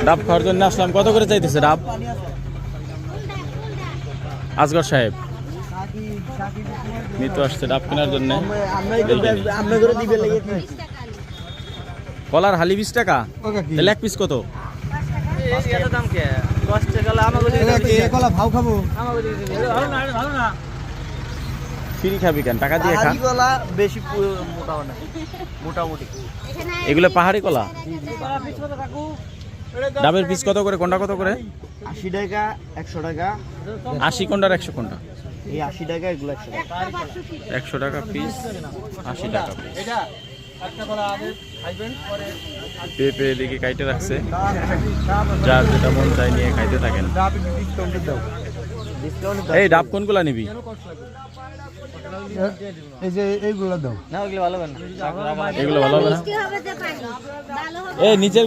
ডাব খাওয়ার জন্য আসলাম। কত করে চাইতেছে ডাব? আসগর সাহেব মিতু আসছে ডাব কেনার জন্য। কলার হালি 20 টাকা, তাহলে এক পিস কত? ফ্রি খাবি কেন, টাকা দিয়ে খা। বেশি মোটামুটি এগুলো পাহাড়ি কলা। ডাবের পিস কত করে, কোনটা কত করে? 80 টাকা 100 টাকা। 80 কোনটার 100 কোনটা? এই 80 টাকা, এগুলো 100 টাকা। 100 টাকা পিস, 80 টাকা পিস। পেঁপে এদিকে কাইটে রাখছে, যার যেটা মন চাই নিয়ে খাইতে থাকেন। এই ডাব কোনগুলা নিবি? এই যে এইগুলো দাও না, ওগুলো ভালো হবে না, এগুলো ভালো হবে না। এই নিচের